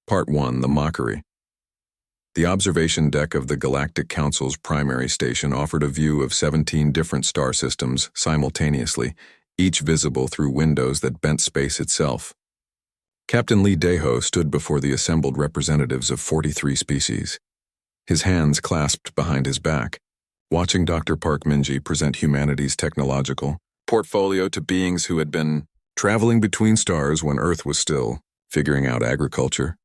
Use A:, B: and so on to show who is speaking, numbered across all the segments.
A: Part 1, The Mockery. The observation deck of the Galactic Council's primary station offered a view of 17 different star systems simultaneously, each visible through windows that bent space itself. Captain Lee Daeho stood before the assembled representatives of 43 species, his hands clasped behind his back, watching Dr. Park Minji present humanity's technological portfolio to beings who had been traveling between stars when Earth was still figuring out agriculture.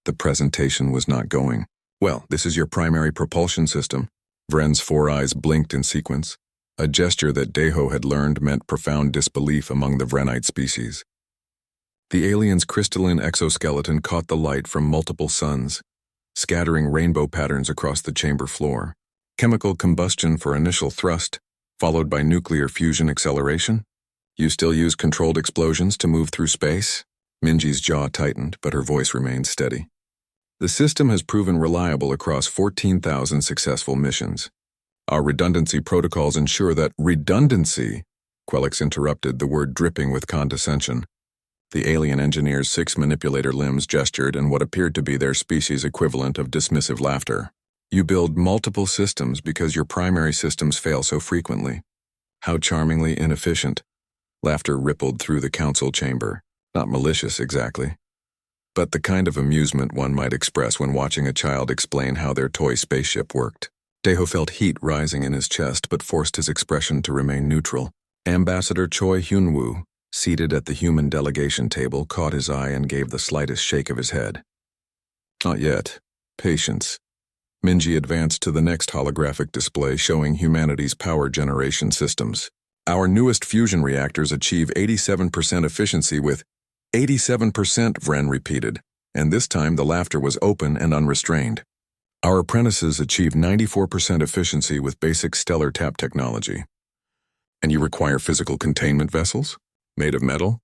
A: The presentation was not going. Well, this is your primary propulsion system. Vren's 4 eyes blinked in sequence, a gesture that Daeho had learned meant profound disbelief among the Vrenite species. The alien's crystalline exoskeleton caught the light from multiple suns, scattering rainbow patterns across the chamber floor. Chemical combustion for initial thrust, followed by nuclear fusion acceleration? You still use controlled explosions to move through space? Minji's jaw tightened, but her voice remained steady. The system has proven reliable across 14,000 successful missions. Our redundancy protocols ensure that redundancy, Quelix interrupted, the word dripping with condescension. The alien engineer's 6 manipulator limbs gestured in what appeared to be their species' equivalent of dismissive laughter. You build multiple systems because your primary systems fail so frequently. How charmingly inefficient. Laughter rippled through the council chamber. Not malicious exactly, but the kind of amusement one might express when watching a child explain how their toy spaceship worked. Daeho felt heat rising in his chest but forced his expression to remain neutral. Ambassador Choi Hyun-woo, seated at the human delegation table, caught his eye and gave the slightest shake of his head. Not yet. Patience. Minji advanced to the next holographic display showing humanity's power generation systems. Our newest fusion reactors achieve 87% efficiency with 87%, Vren repeated, and this time the laughter was open and unrestrained. Our apprentices achieve 94% efficiency with basic stellar tap technology. And you require physical containment vessels? Made of metal?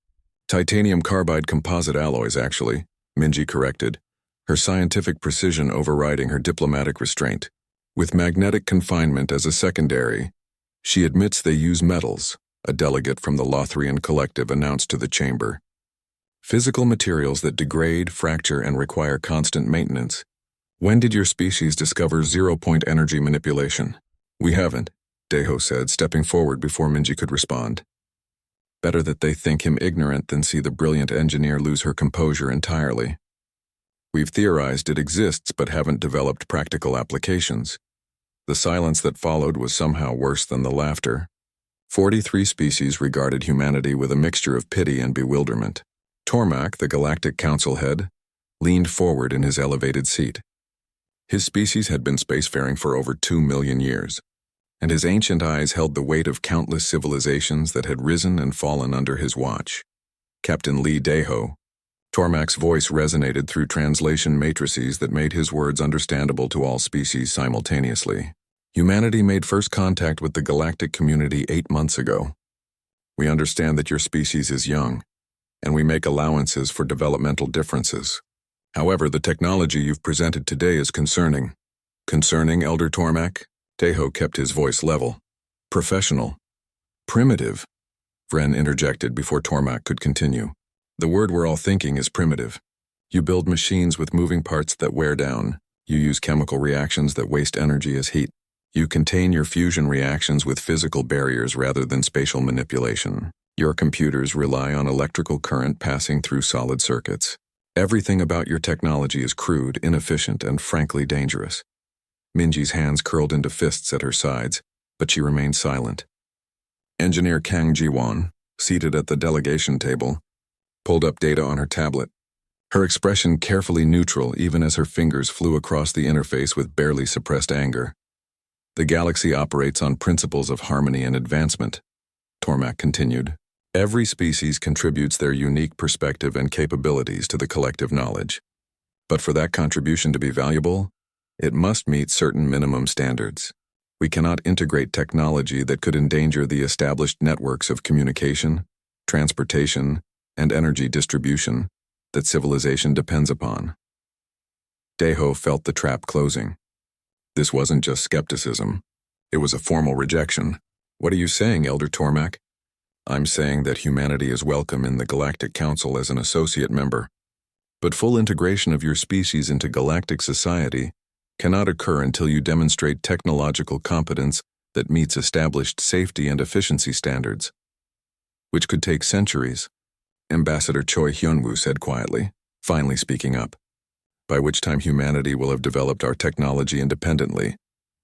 A: Titanium carbide composite alloys, actually, Minji corrected, her scientific precision overriding her diplomatic restraint. With magnetic confinement as a secondary, she admits they use metals, a delegate from the Lothrian Collective announced to the chamber. Physical materials that degrade, fracture, and require constant maintenance. When did your species discover zero-point energy manipulation? We haven't, Daeho said, stepping forward before Minji could respond. Better that they think him ignorant than see the brilliant engineer lose her composure entirely. We've theorized it exists but haven't developed practical applications. The silence that followed was somehow worse than the laughter. 43 species regarded humanity with a mixture of pity and bewilderment. Tormak, the Galactic Council head, leaned forward in his elevated seat. His species had been spacefaring for over 2 million years, and his ancient eyes held the weight of countless civilizations that had risen and fallen under his watch. Captain Lee Daeho. Tormak's voice resonated through translation matrices that made his words understandable to all species simultaneously. Humanity made first contact with the galactic community 8 months ago. We understand that your species is young, and we make allowances for developmental differences. However, the technology you've presented today is concerning. Concerning, Elder Tormak? Daeho kept his voice level. Professional. Primitive. Vren interjected before Tormak could continue. The word we're all thinking is primitive. You build machines with moving parts that wear down. You use chemical reactions that waste energy as heat. You contain your fusion reactions with physical barriers rather than spatial manipulation. Your computers rely on electrical current passing through solid circuits. Everything about your technology is crude, inefficient, and frankly dangerous. Minji's hands curled into fists at her sides, but she remained silent. Engineer Kang Ji-won, seated at the delegation table, pulled up data on her tablet, her expression carefully neutral even as her fingers flew across the interface with barely suppressed anger. The galaxy operates on principles of harmony and advancement, Tormak continued. Every species contributes their unique perspective and capabilities to the collective knowledge. But for that contribution to be valuable, it must meet certain minimum standards. We cannot integrate technology that could endanger the established networks of communication, transportation, and energy distribution that civilization depends upon. Daeho felt the trap closing. This wasn't just skepticism. It was a formal rejection. What are you saying, Elder Tormak? I'm saying that humanity is welcome in the Galactic Council as an associate member. But full integration of your species into galactic society cannot occur until you demonstrate technological competence that meets established safety and efficiency standards, which could take centuries, Ambassador Choi Hyunwoo said quietly, finally speaking up, by which time humanity will have developed our technology independently,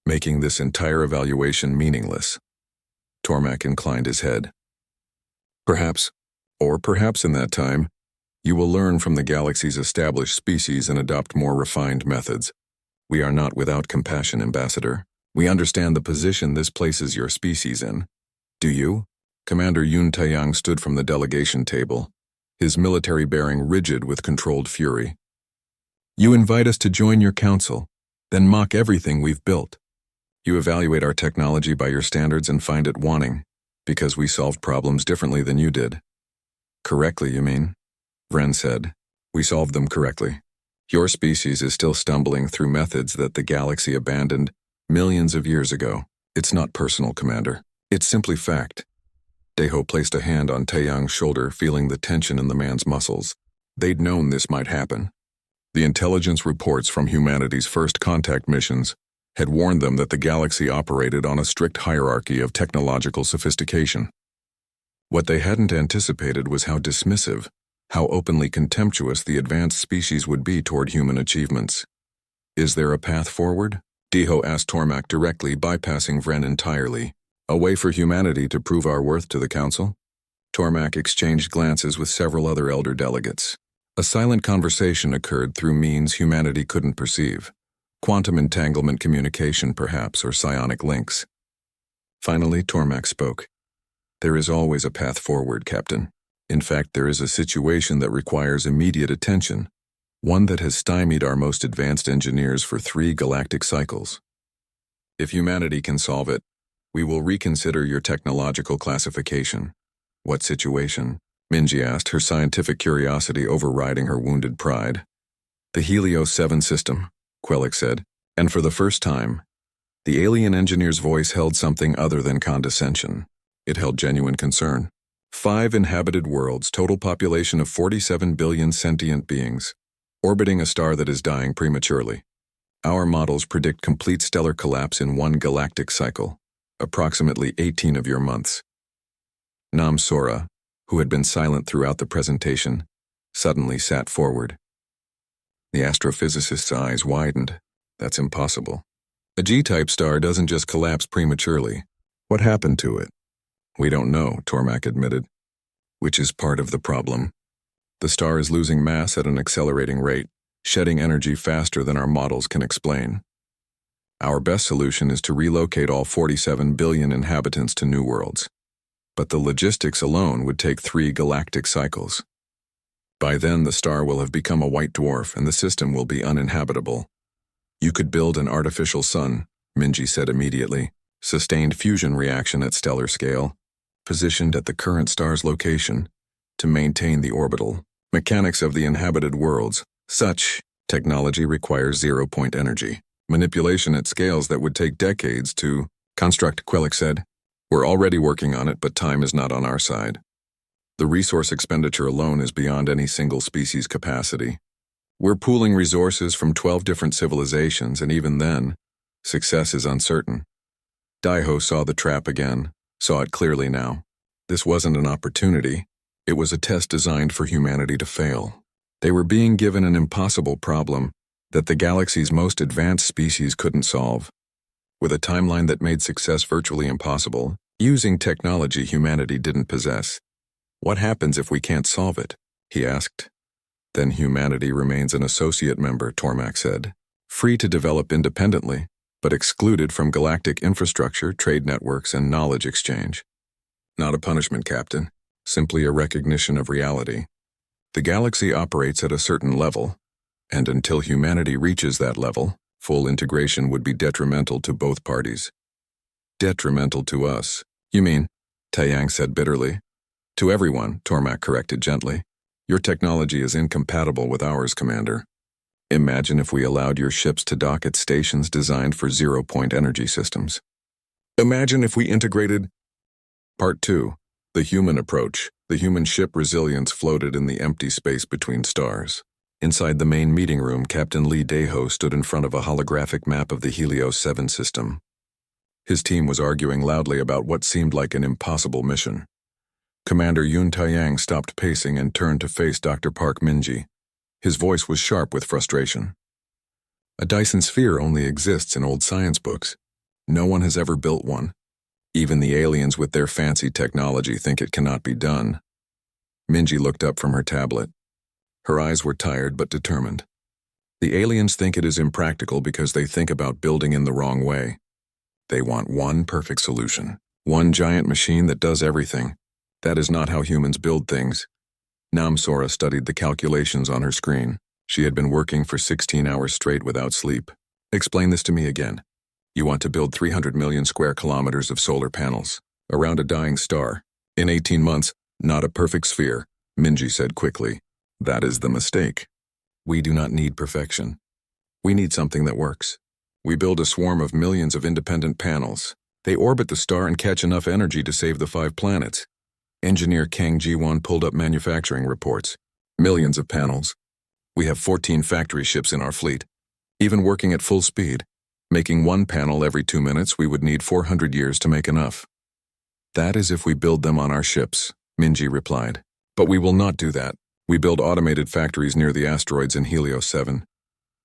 A: making this entire evaluation meaningless. Tormak inclined his head. Perhaps in that time, you will learn from the galaxy's established species and adopt more refined methods. We are not without compassion, Ambassador. We understand the position this places your species in. Do you? Commander Yoon Tae-yang stood from the delegation table, his military bearing rigid with controlled fury. You invite us to join your council, then mock everything we've built. You evaluate our technology by your standards and find it wanting, because we solved problems differently than you did. Correctly, you mean? Vren said. We solved them correctly. Your species is still stumbling through methods that the galaxy abandoned millions of years ago. It's not personal, Commander. It's simply fact. Daeho placed a hand on Taeyang's shoulder, feeling the tension in the man's muscles. They'd known this might happen. The intelligence reports from humanity's first contact missions had warned them that the galaxy operated on a strict hierarchy of technological sophistication. What they hadn't anticipated was how dismissive, how openly contemptuous the advanced species would be toward human achievements. Is there a path forward? Daeho asked Tormak directly, bypassing Vren entirely. A way for humanity to prove our worth to the Council? Tormak exchanged glances with several other elder delegates. A silent conversation occurred through means humanity couldn't perceive. Quantum entanglement communication, perhaps, or psionic links. Finally, Tormak spoke. There is always a path forward, Captain. In fact, there is a situation that requires immediate attention, one that has stymied our most advanced engineers for 3 galactic cycles. If humanity can solve it, we will reconsider your technological classification. What situation? Minji asked, her scientific curiosity overriding her wounded pride. The Helios 7 system, Quellic said, and for the first time, the alien engineer's voice held something other than condescension. It held genuine concern. 5 inhabited worlds, total population of 47 billion sentient beings, orbiting a star that is dying prematurely. Our models predict complete stellar collapse in 1 galactic cycle, approximately 18 of your months. Nam Sora, who had been silent throughout the presentation, suddenly sat forward. The astrophysicist's eyes widened. That's impossible. A G-type star doesn't just collapse prematurely. What happened to it? We don't know, Tormak admitted, which is part of the problem. The star is losing mass at an accelerating rate, shedding energy faster than our models can explain. Our best solution is to relocate all 47 billion inhabitants to new worlds. But the logistics alone would take 3 galactic cycles. By then, the star will have become a white dwarf and the system will be uninhabitable. You could build an artificial sun, Minji said immediately. Sustained fusion reaction at stellar scale, positioned at the current star's location, to maintain the orbital mechanics of the inhabited worlds. Such technology requires zero-point energy. Manipulation at scales that would take decades to construct, Quellic said. We're already working on it, but time is not on our side. The resource expenditure alone is beyond any single species' capacity. We're pooling resources from 12 different civilizations, and even then, success is uncertain. Daeho saw the trap again, saw it clearly now. This wasn't an opportunity. It was a test designed for humanity to fail. They were being given an impossible problem that the galaxy's most advanced species couldn't solve. With a timeline that made success virtually impossible, using technology humanity didn't possess. What happens if we can't solve it? He asked. Then humanity remains an associate member, Tormak said, free to develop independently, but excluded from galactic infrastructure, trade networks, and knowledge exchange. Not a punishment, Captain, simply a recognition of reality. The galaxy operates at a certain level, and until humanity reaches that level, full integration would be detrimental to both parties. Detrimental to us, you mean? Taeyang said bitterly. To everyone, Tormak corrected gently. Your technology is incompatible with ours, Commander. Imagine if we allowed your ships to dock at stations designed for zero-point energy systems. Imagine if we integrated... Part 2. The human approach. The human ship resilience floated in the empty space between stars. Inside the main meeting room, Captain Lee Daeho stood in front of a holographic map of the Helios 7 system. His team was arguing loudly about what seemed like an impossible mission. Commander Yun Taiyang stopped pacing and turned to face Dr. Park Minji. His voice was sharp with frustration. A Dyson sphere only exists in old science books. No one has ever built one. Even the aliens with their fancy technology think it cannot be done. Minji looked up from her tablet. Her eyes were tired but determined. The aliens think it is impractical because they think about building in the wrong way. They want one perfect solution, one giant machine that does everything. That is not how humans build things. Namsora studied the calculations on her screen. She had been working for 16 hours straight without sleep. Explain this to me again. You want to build 300 million square kilometers of solar panels around a dying star. In 18 months, not a perfect sphere, Minji said quickly. That is the mistake. We do not need perfection. We need something that works. We build a swarm of millions of independent panels. They orbit the star and catch enough energy to save the 5 planets. Engineer Kang Ji-won pulled up manufacturing reports. Millions of panels. We have 14 factory ships in our fleet. Even working at full speed, making one panel every 2 minutes, we would need 400 years to make enough. That is if we build them on our ships, Minji replied. But we will not do that. We build automated factories near the asteroids in Helios 7.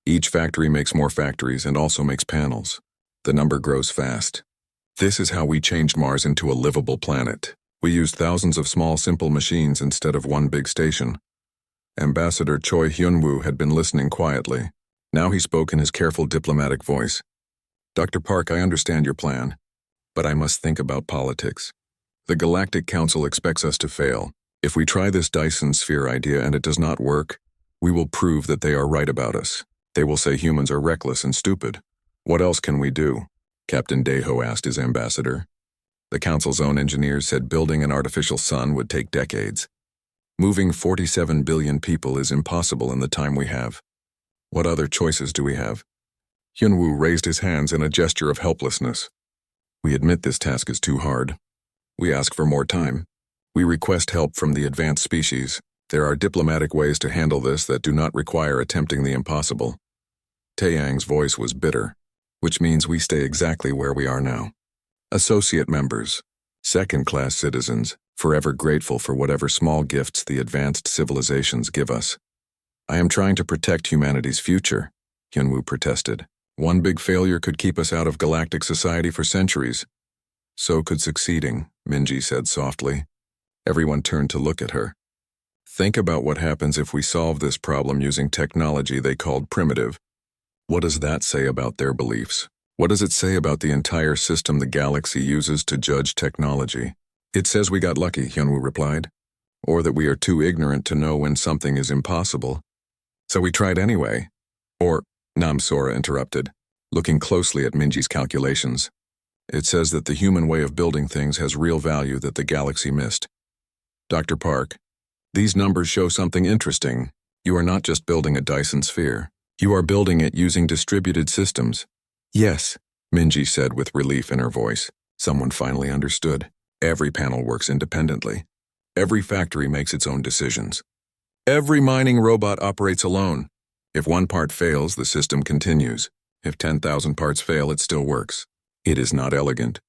A: Each factory makes more factories and also makes panels. The number grows fast. This is how we changed Mars into a livable planet. We used thousands of small, simple machines instead of one big station. Ambassador Choi Hyun-woo had been listening quietly. Now he spoke in his careful diplomatic voice. Dr. Park, I understand your plan, but I must think about politics. The Galactic Council expects us to fail. If we try this Dyson sphere idea and it does not work, we will prove that they are right about us. They will say humans are reckless and stupid. What else can we do? Captain Daeho asked his ambassador. The council's own engineers said building an artificial sun would take decades. Moving 47 billion people is impossible in the time we have. What other choices do we have? Hyun-woo raised his hands in a gesture of helplessness. We admit this task is too hard. We ask for more time. We request help from the advanced species. There are diplomatic ways to handle this that do not require attempting the impossible. Taeyang's voice was bitter, which means we stay exactly where we are now. Associate members, second-class citizens, forever grateful for whatever small gifts the advanced civilizations give us. I am trying to protect humanity's future, Hyun-woo protested. One big failure could keep us out of galactic society for centuries. So could succeeding, Minji said softly. Everyone turned to look at her. Think about what happens if we solve this problem using technology they called primitive. What does that say about their beliefs? What does it say about the entire system the galaxy uses to judge technology? It says we got lucky, Hyun-woo replied. Or that we are too ignorant to know when something is impossible. So we tried anyway. Or, Namsora interrupted, looking closely at Minji's calculations. It says that the human way of building things has real value that the galaxy missed. Dr. Park, these numbers show something interesting. You are not just building a Dyson sphere. You are building it using distributed systems. Yes, Minji said with relief in her voice. Someone finally understood. Every panel works independently. Every factory makes its own decisions. Every mining robot operates alone. If one part fails, the system continues. If 10,000 parts fail, it still works. It is not elegant.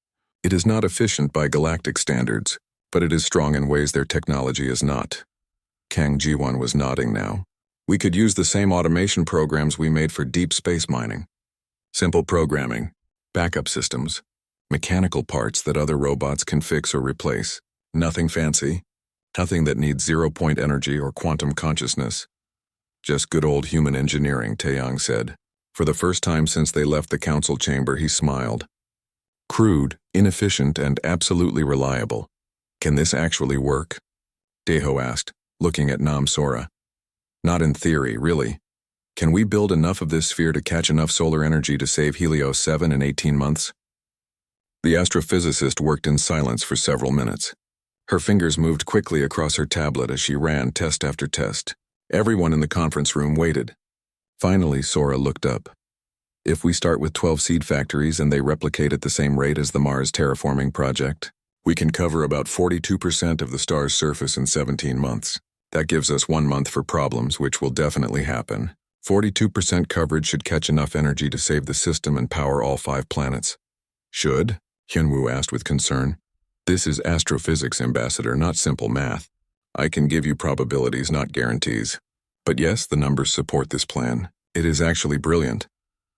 A: It is not efficient by galactic standards, but it is strong in ways their technology is not. Kang Ji-won was nodding now. We could use the same automation programs we made for deep space mining. Simple programming, backup systems, mechanical parts that other robots can fix or replace. Nothing fancy, nothing that needs zero-point energy or quantum consciousness. Just good old human engineering, Taeyang said. For the first time since they left the council chamber, he smiled. Crude, inefficient, and absolutely reliable. Can this actually work? Daeho asked, looking at Namsora. Not in theory, really. Can we build enough of this sphere to catch enough solar energy to save Helios 7 in 18 months? The astrophysicist worked in silence for several minutes. Her fingers moved quickly across her tablet as she ran test after test. Everyone in the conference room waited. Finally, Sora looked up. If we start with 12 seed factories and they replicate at the same rate as the Mars terraforming project, we can cover about 42% of the star's surface in 17 months. That gives us 1 month for problems, which will definitely happen. 42% coverage should catch enough energy to save the system and power all 5 planets. Should? Hyunwoo asked with concern. This is astrophysics, Ambassador, not simple math. I can give you probabilities, not guarantees. But yes, the numbers support this plan. It is actually brilliant.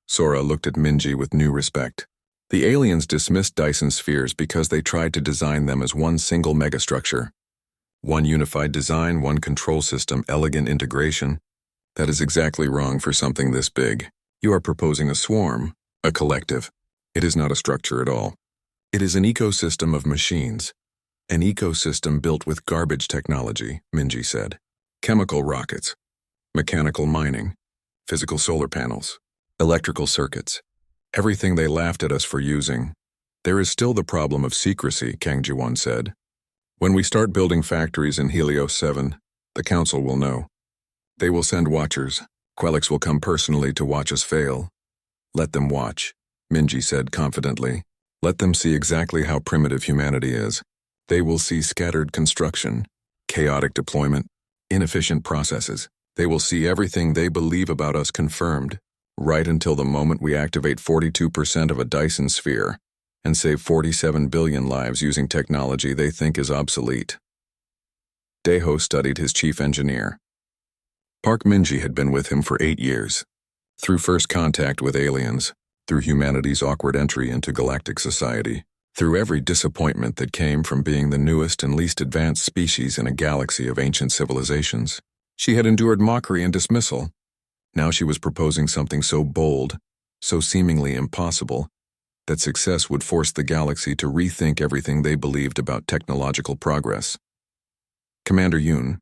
A: Sora looked at Minji with new respect. The aliens dismissed Dyson spheres because they tried to design them as one single megastructure. One unified design, one control system, elegant integration. That is exactly wrong for something this big. You are proposing a swarm, a collective. It is not a structure at all. It is an ecosystem of machines. An ecosystem built with garbage technology, Minji said. Chemical rockets, mechanical mining, physical solar panels, electrical circuits. Everything they laughed at us for using. There is still the problem of secrecy, Kang Ji-won said. When we start building factories in Helios 7, the Council will know. They will send watchers. Quelix will come personally to watch us fail. Let them watch, Minji said confidently. Let them see exactly how primitive humanity is. They will see scattered construction, chaotic deployment, inefficient processes. They will see everything they believe about us confirmed, right until the moment we activate 42% of a Dyson sphere and save 47 billion lives using technology they think is obsolete. Daeho studied his chief engineer. Park Minji had been with him for 8 years. Through first contact with aliens, through humanity's awkward entry into galactic society, through every disappointment that came from being the newest and least advanced species in a galaxy of ancient civilizations. She had endured mockery and dismissal. Now she was proposing something so bold, so seemingly impossible, that success would force the galaxy to rethink everything they believed about technological progress. Commander Yoon,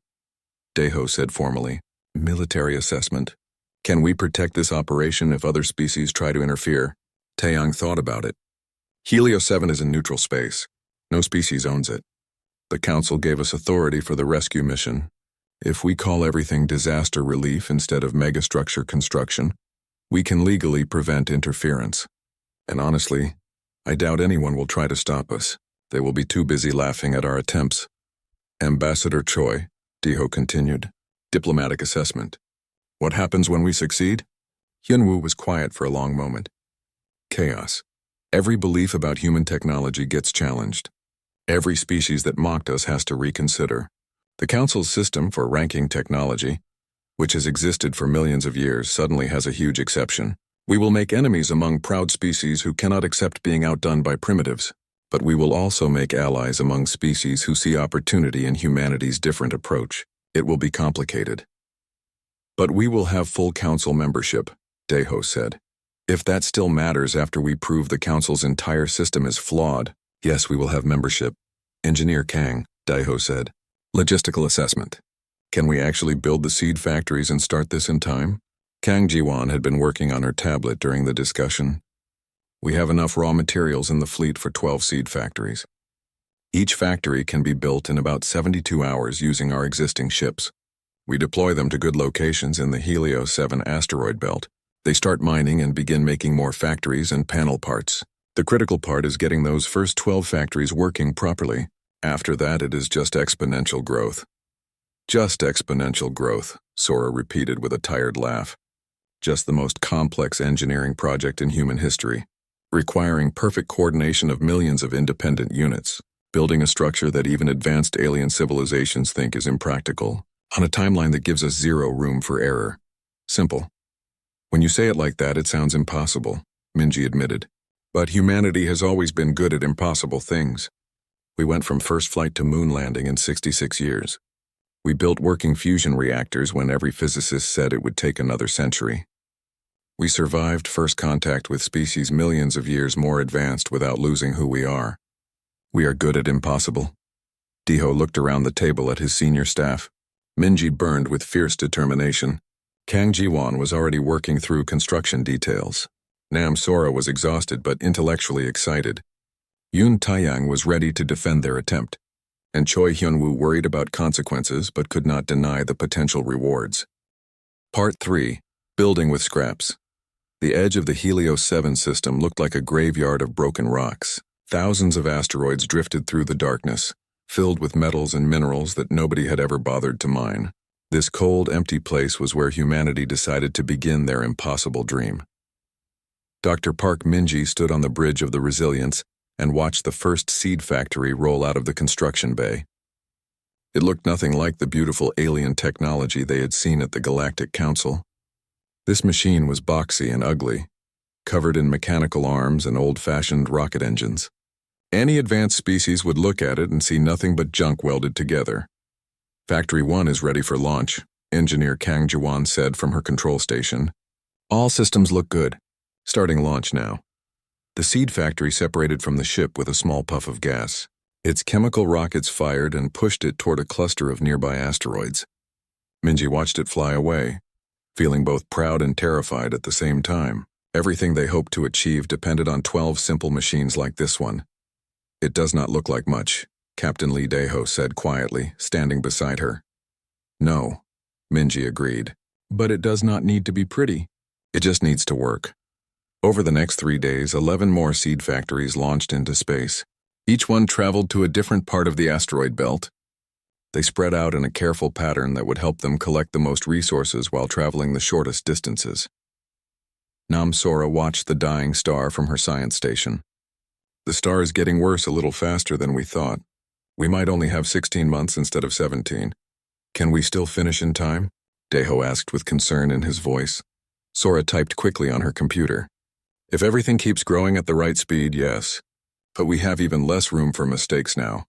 A: Daeho said formally, military assessment. Can we protect this operation if other species try to interfere? Taeyang thought about it. Helios 7 is in neutral space. No species owns it. The Council gave us authority for the rescue mission. If we call everything disaster relief instead of megastructure construction, we can legally prevent interference. And honestly, I doubt anyone will try to stop us. They will be too busy laughing at our attempts. Ambassador Choi, Daeho continued. Diplomatic assessment. What happens when we succeed? Hyunwoo was quiet for a long moment. Chaos. Every belief about human technology gets challenged. Every species that mocked us has to reconsider. The Council's system for ranking technology, which has existed for millions of years, suddenly has a huge exception. We will make enemies among proud species who cannot accept being outdone by primitives, but we will also make allies among species who see opportunity in humanity's different approach. It will be complicated. But we will have full Council membership, Daeho said. If that still matters after we prove the Council's entire system is flawed, yes, we will have membership. Engineer Kang, Daeho said. Logistical assessment. Can we actually build the seed factories and start this in time? Kang Ji-won had been working on her tablet during the discussion. We have enough raw materials in the fleet for 12 seed factories. Each factory can be built in about 72 hours using our existing ships. We deploy them to good locations in the Helios 7 asteroid belt. They start mining and begin making more factories and panel parts. The critical part is getting those first 12 factories working properly. After that, it is just exponential growth. Just exponential growth, Sora repeated with a tired laugh. Just the most complex engineering project in human history, requiring perfect coordination of millions of independent units, building a structure that even advanced alien civilizations think is impractical, on a timeline that gives us zero room for error. Simple. When you say it like that, it sounds impossible, Minji admitted. But humanity has always been good at impossible things. We went from first flight to moon landing in 66 years. We built working fusion reactors when every physicist said it would take another century. We survived first contact with species millions of years more advanced without losing who we are. We are good at impossible. Daeho looked around the table at his senior staff. Minji burned with fierce determination. Kang Ji-won was already working through construction details. Nam Sora was exhausted but intellectually excited. Yoon Taeyang was ready to defend their attempt, and Choi Hyunwoo worried about consequences but could not deny the potential rewards. Part 3. Building with Scraps. The edge of the Helios 7 system looked like a graveyard of broken rocks. Thousands of asteroids drifted through the darkness, filled with metals and minerals that nobody had ever bothered to mine. This cold, empty place was where humanity decided to begin their impossible dream. Dr. Park Minji stood on the bridge of the Resilience and watched the first seed factory roll out of the construction bay. It looked nothing like the beautiful alien technology they had seen at the Galactic Council. This machine was boxy and ugly, covered in mechanical arms and old-fashioned rocket engines. Any advanced species would look at it and see nothing but junk welded together. Factory 1 is ready for launch, Engineer Kang Jiwan said from her control station. All systems look good. Starting launch now. The seed factory separated from the ship with a small puff of gas. Its chemical rockets fired and pushed it toward a cluster of nearby asteroids. Minji watched it fly away, feeling both proud and terrified at the same time. Everything they hoped to achieve depended on 12 simple machines like this one. It does not look like much, Captain Lee Daeho said quietly, standing beside her. No, Minji agreed. But it does not need to be pretty. It just needs to work. Over the next 3 days, 11 more seed factories launched into space. Each one traveled to a different part of the asteroid belt. They spread out in a careful pattern that would help them collect the most resources while traveling the shortest distances. Nam Sora watched the dying star from her science station. The star is getting worse a little faster than we thought. We might only have 16 months instead of 17. Can we still finish in time? Daeho asked with concern in his voice. Sora typed quickly on her computer. If everything keeps growing at the right speed, yes. But we have even less room for mistakes now.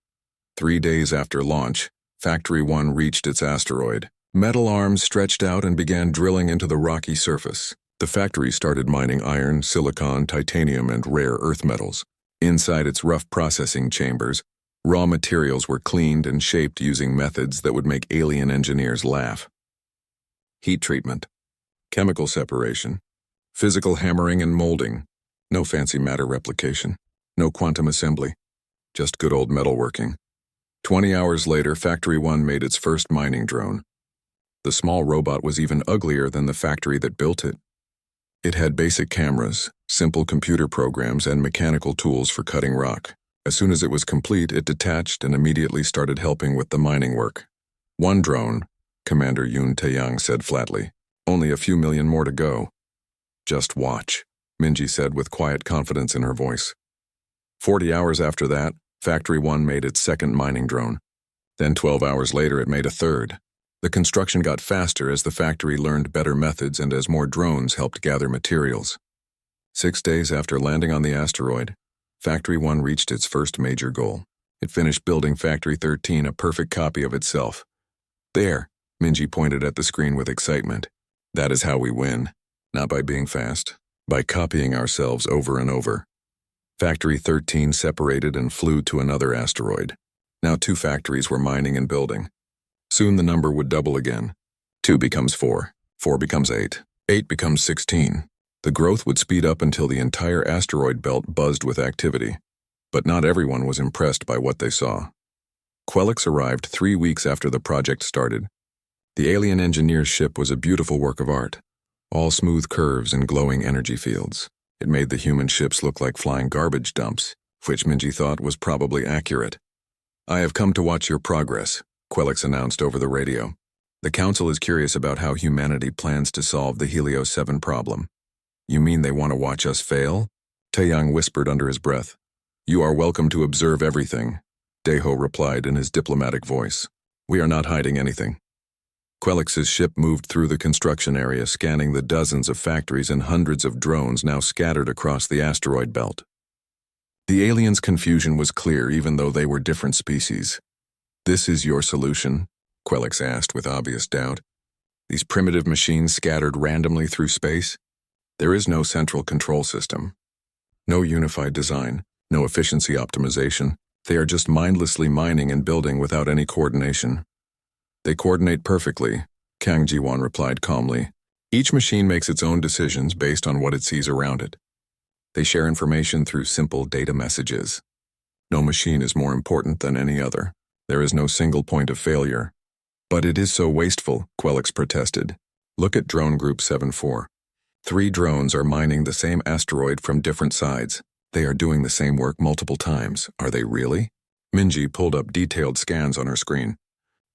A: 3 days after launch, Factory 1 reached its asteroid. Metal arms stretched out and began drilling into the rocky surface. The factory started mining iron, silicon, titanium, and rare earth metals. Inside its rough processing chambers, raw materials were cleaned and shaped using methods that would make alien engineers laugh. Heat treatment, chemical separation, physical hammering and molding, no fancy matter replication, no quantum assembly, just good old metalworking. 20 hours later, Factory 1 made its first mining drone. The small robot was even uglier than the factory that built it. It had basic cameras, simple computer programs, and mechanical tools for cutting rock. As soon as it was complete, it detached and immediately started helping with the mining work. One drone, Commander Yoon Taeyang said flatly. Only a few million more to go. Just watch, Minji said with quiet confidence in her voice. 40 hours after that, Factory 1 made its second mining drone. Then 12 hours later, it made a third. The construction got faster as the factory learned better methods and as more drones helped gather materials. 6 days after landing on the asteroid, Factory 1 reached its first major goal. It finished building Factory 13, a perfect copy of itself. There, Minji pointed at the screen with excitement. That is how we win. Not by being fast, by copying ourselves over and over. Factory 13 separated and flew to another asteroid. Now 2 factories were mining and building. Soon the number would double again. 2 becomes 4, 4 becomes 8, 8 becomes 16. The growth would speed up until the entire asteroid belt buzzed with activity. But not everyone was impressed by what they saw. Quelix arrived 3 weeks after the project started. The alien engineer's ship was a beautiful work of art, all smooth curves and glowing energy fields. It made the human ships look like flying garbage dumps, which Minji thought was probably accurate. I have come to watch your progress, Quelix announced over the radio. The Council is curious about how humanity plans to solve the Helios 7 problem. You mean they want to watch us fail? Taeyang whispered under his breath. You are welcome to observe everything, Daeho replied in his diplomatic voice. We are not hiding anything. Quelix's ship moved through the construction area, scanning the dozens of factories and hundreds of drones now scattered across the asteroid belt. The aliens' confusion was clear even though they were different species. This is your solution? Quelix asked with obvious doubt. These primitive machines scattered randomly through space? There is no central control system. No unified design, no efficiency optimization. They are just mindlessly mining and building without any coordination. They coordinate perfectly, Kang Ji-won replied calmly. Each machine makes its own decisions based on what it sees around it. They share information through simple data messages. No machine is more important than any other. There is no single point of failure. But it is so wasteful, Quelix protested. Look at Drone Group 7-4. 3 drones are mining the same asteroid from different sides. They are doing the same work multiple times. Are they really? Minji pulled up detailed scans on her screen.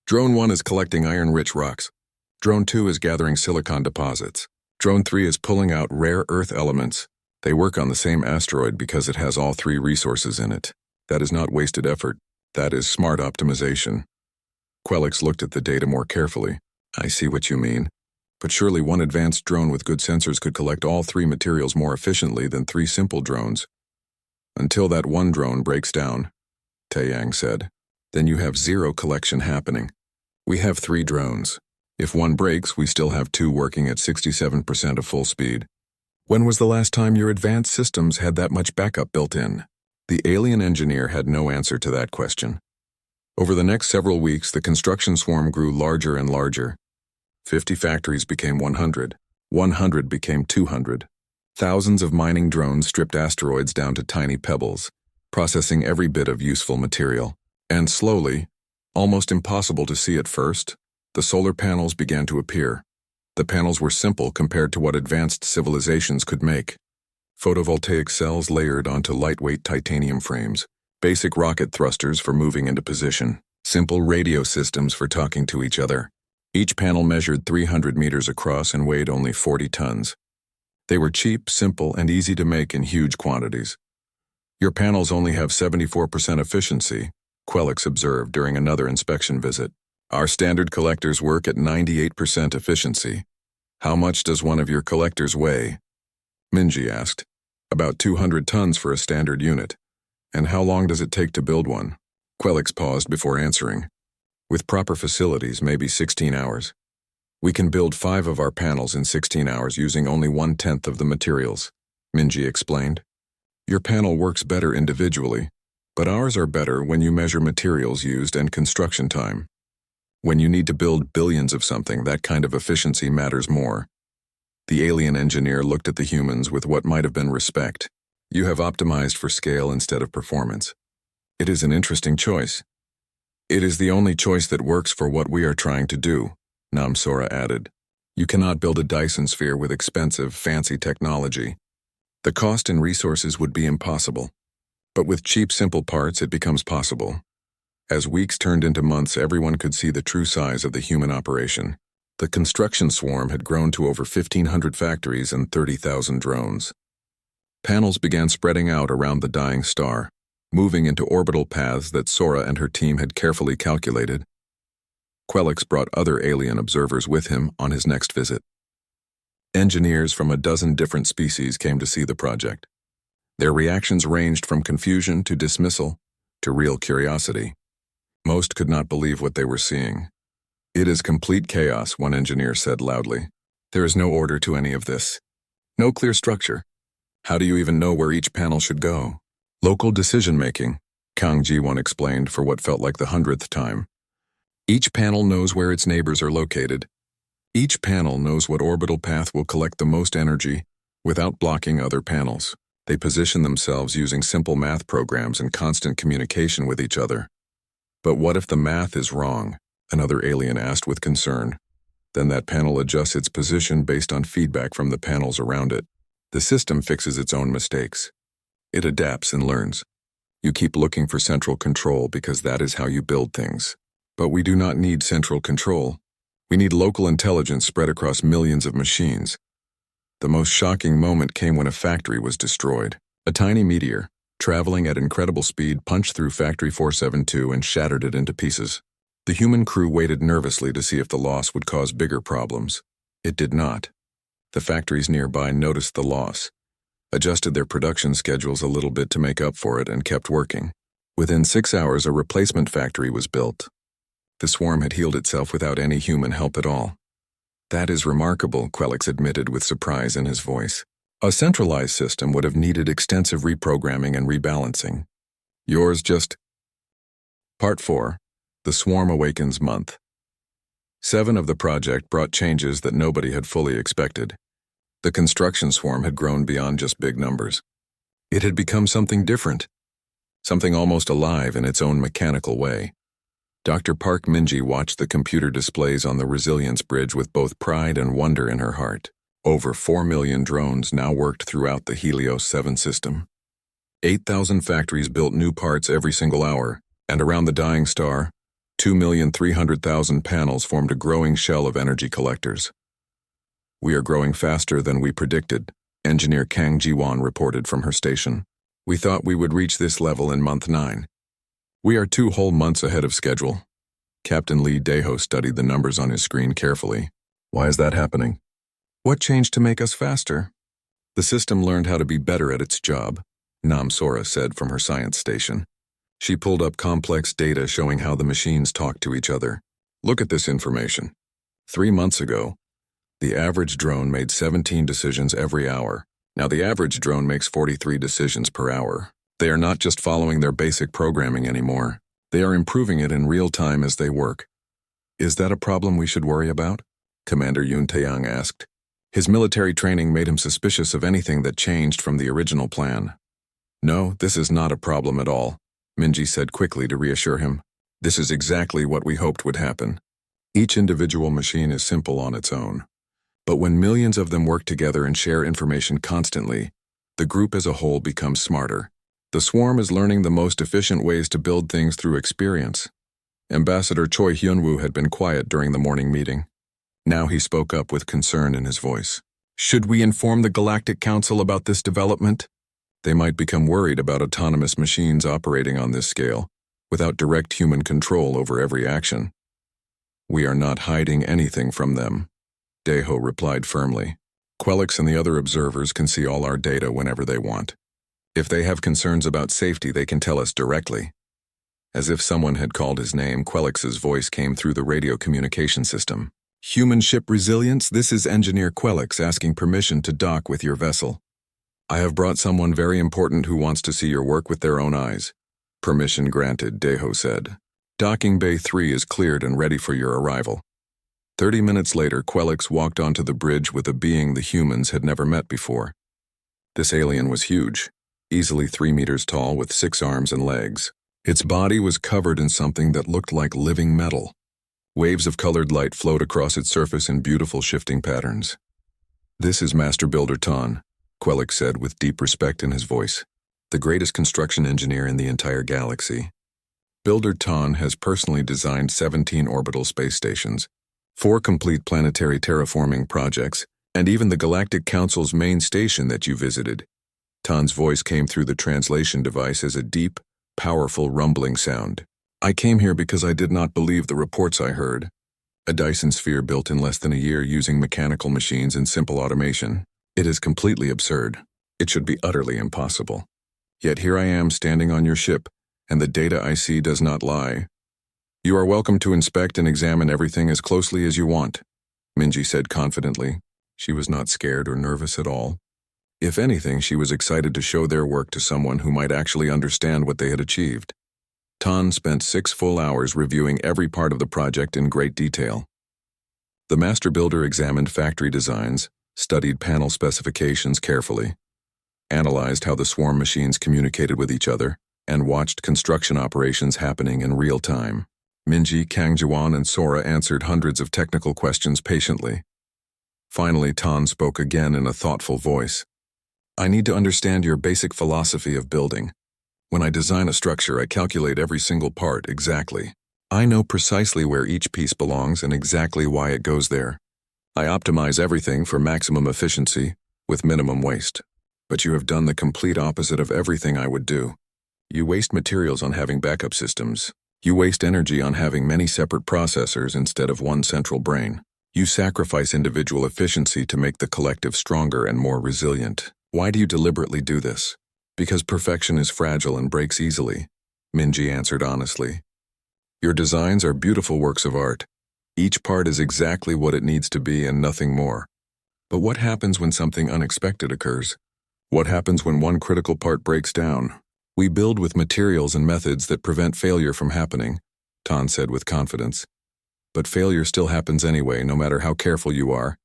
A: Drone 1 is collecting iron-rich rocks. Drone 2 is gathering silicon deposits. Drone 3 is pulling out rare earth elements. They work on the same asteroid because it has all three resources in it. That is not wasted effort. That is smart optimization. Quelix looked at the data more carefully. I see what you mean. But surely one advanced drone with good sensors could collect all three materials more efficiently than three simple drones. Until that one drone breaks down, Taeyang said. Then you have zero collection happening. We have 3 drones. If one breaks, we still have 2 working at 67% of full speed. When was the last time your advanced systems had that much backup built in? The alien engineer had no answer to that question. Over the next several weeks, the construction swarm grew larger and larger. 50 factories became 100. 100 became 200. Thousands of mining drones stripped asteroids down to tiny pebbles, processing every bit of useful material. And slowly, almost impossible to see at first, the solar panels began to appear. The panels were simple compared to what advanced civilizations could make. Photovoltaic cells layered onto lightweight titanium frames, basic rocket thrusters for moving into position, simple radio systems for talking to each other. Each panel measured 300 meters across and weighed only 40 tons. They were cheap, simple, and easy to make in huge quantities. Your panels only have 74% efficiency, Quelix observed during another inspection visit. Our standard collectors work at 98% efficiency. How much does one of your collectors weigh? Minji asked. About 200 tons for a standard unit. And how long does it take to build one? Quelix paused before answering. With proper facilities, maybe 16 hours. We can build 5 of our panels in 16 hours using only 1/10 of the materials, Minji explained. Your panel works better individually, but ours are better when you measure materials used and construction time. When you need to build billions of something, that kind of efficiency matters more. The alien engineer looked at the humans with what might have been respect. You have optimized for scale instead of performance. It is an interesting choice. It is the only choice that works for what we are trying to do, Namsora added. You cannot build a Dyson sphere with expensive, fancy technology. The cost and resources would be impossible. But with cheap, simple parts, it becomes possible. As weeks turned into months, everyone could see the true size of the human operation. The construction swarm had grown to over 1,500 factories and 30,000 drones. Panels began spreading out around the dying star, moving into orbital paths that Sora and her team had carefully calculated. Quelix brought other alien observers with him on his next visit. Engineers from a dozen different species came to see the project. Their reactions ranged from confusion to dismissal to real curiosity. Most could not believe what they were seeing. It is complete chaos, one engineer said loudly. There is no order to any of this. No clear structure. How do you even know where each panel should go? Local decision-making, Kang Ji-won explained for what felt like the 100th time. Each panel knows where its neighbors are located. Each panel knows what orbital path will collect the most energy without blocking other panels. They position themselves using simple math programs and constant communication with each other. But what if the math is wrong? Another alien asked with concern. Then that panel adjusts its position based on feedback from the panels around it. The system fixes its own mistakes. It adapts and learns. You keep looking for central control because that is how you build things. But we do not need central control. We need local intelligence spread across millions of machines. The most shocking moment came when a factory was destroyed. A tiny meteor, traveling at incredible speed, punched through Factory 472 and shattered it into pieces. The human crew waited nervously to see if the loss would cause bigger problems. It did not. The factories nearby noticed the loss, adjusted their production schedules a little bit to make up for it, and kept working. Within 6 hours, a replacement factory was built. The swarm had healed itself without any human help at all. That is remarkable, Quelix admitted with surprise in his voice. A centralized system would have needed extensive reprogramming and rebalancing. Yours just... Part 4. The Swarm Awakens Month. 7 of the project brought changes that nobody had fully expected. The construction swarm had grown beyond just big numbers. It had become something different, something almost alive in its own mechanical way. Dr. Park Minji watched the computer displays on the resilience bridge with both pride and wonder in her heart. Over 4 million drones now worked throughout the Helios 7 system. 8,000 factories built new parts every single hour, And around the dying star, 2,300,000 panels formed a growing shell of energy collectors. We are growing faster than we predicted, engineer Kang Ji-won reported from her station. We thought we would reach this level in month 9. We are 2 whole months ahead of schedule. Captain Lee Dae-ho studied the numbers on his screen carefully. Why is that happening? What changed to make us faster? The system learned how to be better at its job, Nam Sora said from her science station. She pulled up complex data showing how the machines talk to each other. Look at this information. 3 months ago, the average drone made 17 decisions every hour. Now the average drone makes 43 decisions per hour. They are not just following their basic programming anymore. They are improving it in real time as they work. Is that a problem we should worry about? Commander Yoon Tae-young asked. His military training made him suspicious of anything that changed from the original plan. No, this is not a problem at all, Minji said quickly to reassure him. This is exactly what we hoped would happen. Each individual machine is simple on its own. But when millions of them work together and share information constantly, the group as a whole becomes smarter. The swarm is learning the most efficient ways to build things through experience. Ambassador Choi Hyun-woo had been quiet during the morning meeting. Now he spoke up with concern in his voice. Should we inform the Galactic Council about this development? They might become worried about autonomous machines operating on this scale, without direct human control over every action. We are not hiding anything from them, Dae-ho replied firmly. Quelix and the other observers can see all our data whenever they want. If they have concerns about safety, they can tell us directly. As if someone had called his name, Quelix's voice came through the radio communication system. Human ship resilience, this is Engineer Quelix asking permission to dock with your vessel. I have brought someone very important who wants to see your work with their own eyes. Permission granted, Dae-ho said. Docking Bay 3 is cleared and ready for your arrival. 30 minutes later, Quelix walked onto the bridge with a being the humans had never met before. This alien was huge, easily 3 meters tall with 6 arms and legs. Its body was covered in something that looked like living metal. Waves of colored light flowed across its surface in beautiful shifting patterns. This is Master Builder Tan, Quelix said with deep respect in his voice, the greatest construction engineer in the entire galaxy. Builder Tan has personally designed 17 orbital space stations, 4 complete planetary terraforming projects, and even the Galactic Council's main station that you visited. Tan's voice came through the translation device as a deep, powerful rumbling sound. I came here because I did not believe the reports I heard. A Dyson sphere built in less than a year using mechanical machines and simple automation. It is completely absurd. It should be utterly impossible. Yet here I am standing on your ship, and the data I see does not lie. You are welcome to inspect and examine everything as closely as you want, Minji said confidently. She was not scared or nervous at all. If anything, she was excited to show their work to someone who might actually understand what they had achieved. Tan spent 6 full hours reviewing every part of the project in great detail. The master builder examined factory designs, studied panel specifications carefully, analyzed how the swarm machines communicated with each other, and watched construction operations happening in real time. Minji, Kang Ji-won, and Sora answered hundreds of technical questions patiently. Finally, Tan spoke again in a thoughtful voice. I need to understand your basic philosophy of building. When I design a structure, I calculate every single part exactly. I know precisely where each piece belongs and exactly why it goes there. I optimize everything for maximum efficiency with minimum waste. But you have done the complete opposite of everything I would do. You waste materials on having backup systems. You waste energy on having many separate processors instead of one central brain. You sacrifice individual efficiency to make the collective stronger and more resilient. Why do you deliberately do this? Because perfection is fragile and breaks easily, Minji answered honestly. Your designs are beautiful works of art. Each part is exactly what it needs to be and nothing more. But what happens when something unexpected occurs? What happens when one critical part breaks down? We build with materials and methods that prevent failure from happening, Tan said with confidence. But failure still happens anyway, no matter how careful you are,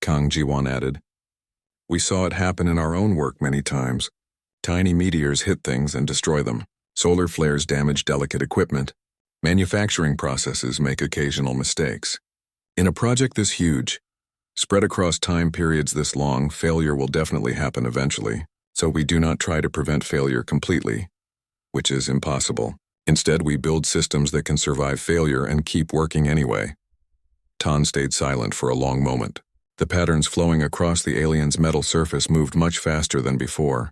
A: Kang Ji-won added. We saw it happen in our own work many times. Tiny meteors hit things and destroy them. Solar flares damage delicate equipment. Manufacturing processes make occasional mistakes. In a project this huge, spread across time periods this long, failure will definitely happen eventually, so we do not try to prevent failure completely, which is impossible. Instead, we build systems that can survive failure and keep working anyway. Tan stayed silent for a long moment. The patterns flowing across the alien's metal surface moved much faster than before,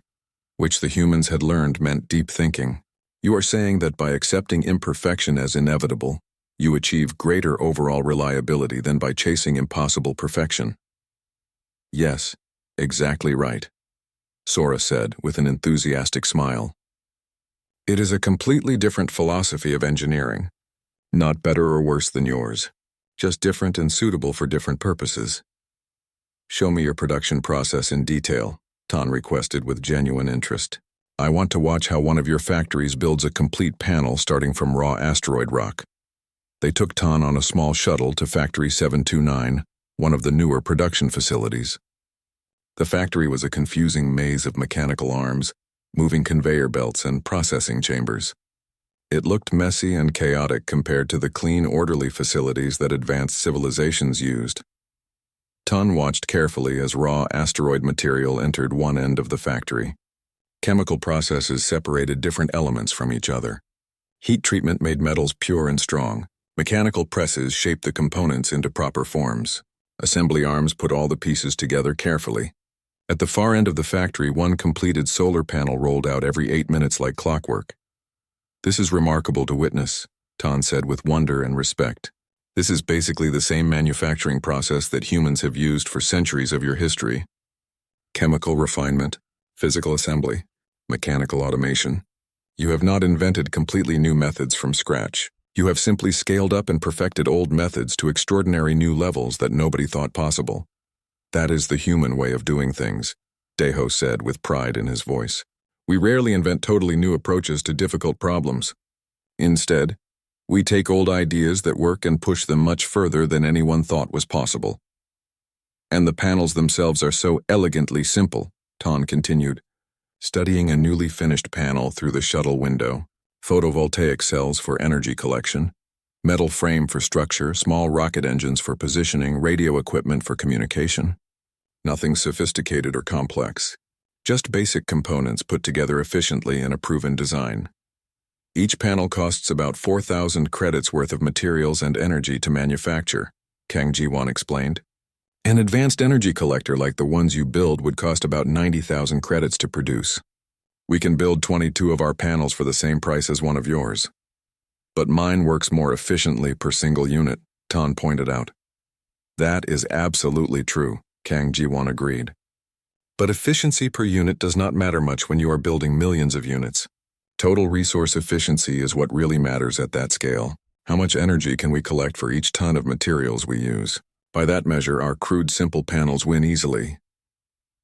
A: which the humans had learned meant deep thinking. You are saying that by accepting imperfection as inevitable, you achieve greater overall reliability than by chasing impossible perfection. Yes, exactly right, Sora said with an enthusiastic smile. It is a completely different philosophy of engineering. Not better or worse than yours, just different and suitable for different purposes. Show me your production process in detail, Tan requested with genuine interest. I want to watch how one of your factories builds a complete panel starting from raw asteroid rock. They took Tan on a small shuttle to Factory 729, one of the newer production facilities. The factory was a confusing maze of mechanical arms, moving conveyor belts and processing chambers. It looked messy and chaotic compared to the clean, orderly facilities that advanced civilizations used. Tan watched carefully as raw asteroid material entered one end of the factory. Chemical processes separated different elements from each other. Heat treatment made metals pure and strong. Mechanical presses shaped the components into proper forms. Assembly arms put all the pieces together carefully. At the far end of the factory, one completed solar panel rolled out every 8 minutes like clockwork. This is remarkable to witness, Tan said with wonder and respect. This is basically the same manufacturing process that humans have used for centuries of your history. Chemical refinement, physical assembly, mechanical automation. You have not invented completely new methods from scratch. You have simply scaled up and perfected old methods to extraordinary new levels that nobody thought possible. That is the human way of doing things, Deho said with pride in his voice. We rarely invent totally new approaches to difficult problems. Instead, we take old ideas that work and push them much further than anyone thought was possible. And the panels themselves are so elegantly simple, Tan continued, studying a newly finished panel through the shuttle window. Photovoltaic cells for energy collection, metal frame for structure, small rocket engines for positioning, radio equipment for communication. Nothing sophisticated or complex, just basic components put together efficiently in a proven design. Each panel costs about 4,000 credits worth of materials and energy to manufacture, Kang Ji-won explained. An advanced energy collector like the ones you build would cost about 90,000 credits to produce. We can build 22 of our panels for the same price as one of yours. But mine works more efficiently per single unit, Tan pointed out. That is absolutely true, Kang Ji-won agreed. But efficiency per unit does not matter much when you are building millions of units. Total resource efficiency is what really matters at that scale. How much energy can we collect for each ton of materials we use? By that measure, our crude simple panels win easily.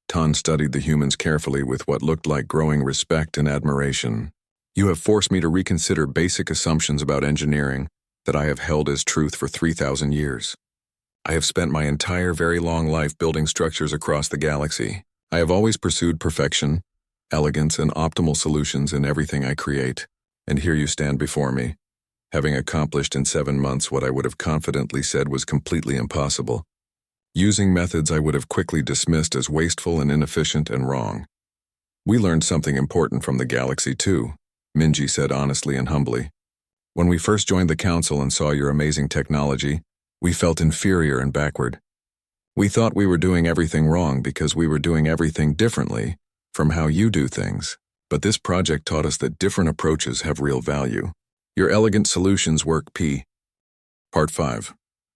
A: Tan studied the humans carefully with what looked like growing respect and admiration. You have forced me to reconsider basic assumptions about engineering that I have held as truth for 3,000 years. I have spent my entire very long life building structures across the galaxy. I have always pursued perfection, elegance, and optimal solutions in everything I create. And here you stand before me, having accomplished in 7 months what I would have confidently said was completely impossible, using methods I would have quickly dismissed as wasteful and inefficient and wrong. We learned something important from the galaxy too, Minji said honestly and humbly. When we first joined the council and saw your amazing technology, we felt inferior and backward. We thought we were doing everything wrong because we were doing everything differently from how you do things. But this project taught us that different approaches have real value. Your elegant solutions work. Part 5.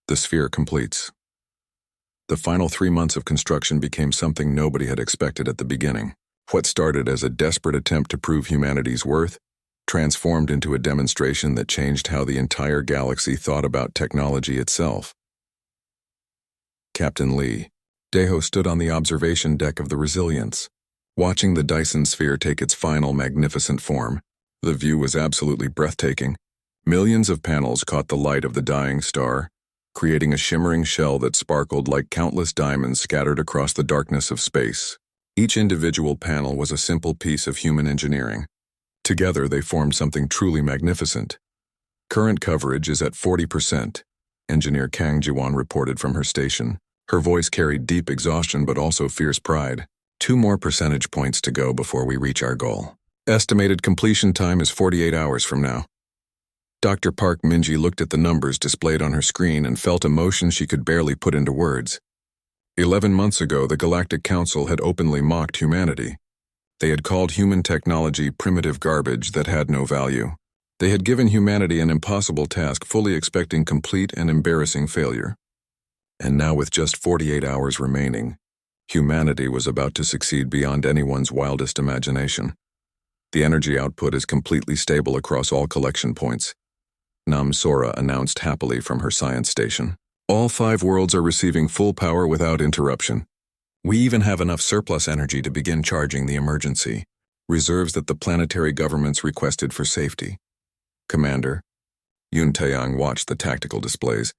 A: The sphere completes. The final 3 months of construction became something nobody had expected at the beginning. What started as a desperate attempt to prove humanity's worth transformed into a demonstration that changed how the entire galaxy thought about technology itself. Captain Lee. Deho stood on the observation deck of the Resilience, watching the Dyson sphere take its final magnificent form. The view was absolutely breathtaking. Millions of panels caught the light of the dying star, creating a shimmering shell that sparkled like countless diamonds scattered across the darkness of space. Each individual panel was a simple piece of human engineering. Together they formed something truly magnificent. Current coverage is at 40%, Engineer Kang Ji-won reported from her station. Her voice carried deep exhaustion but also fierce pride. 2 more percentage points to go before we reach our goal. Estimated completion time is 48 hours from now. Dr. Park Minji looked at the numbers displayed on her screen and felt emotion she could barely put into words. 11 months ago, the Galactic Council had openly mocked humanity. They had called human technology primitive garbage that had no value. They had given humanity an impossible task, fully expecting complete and embarrassing failure. And now, with just 48 hours remaining, humanity was about to succeed beyond anyone's wildest imagination. The energy output is completely stable across all collection points, Nam Sora announced happily from her science station. All 5 worlds are receiving full power without interruption. We even have enough surplus energy to begin charging the emergency reserves that the planetary governments requested for safety. Commander, Yun Taeyang watched the tactical displays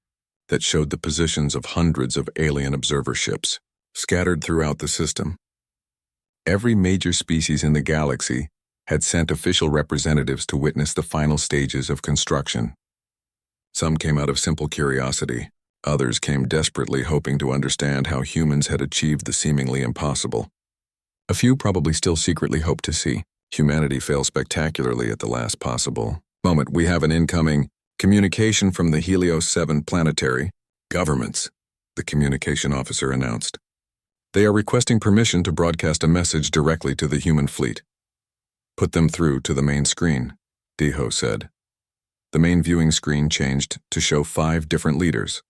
A: that showed the positions of hundreds of alien observer ships scattered throughout the system. Every major species in the galaxy had sent official representatives to witness the final stages of construction. Some came out of simple curiosity. Others came desperately hoping to understand how humans had achieved the seemingly impossible. A few probably still secretly hoped to see humanity fail spectacularly at the last possible moment. We have an incoming communication from the Helios 7 planetary governments, the communication officer announced. They are requesting permission to broadcast a message directly to the human fleet. Put them through to the main screen, Deho said. The main viewing screen changed to show 5 different leaders,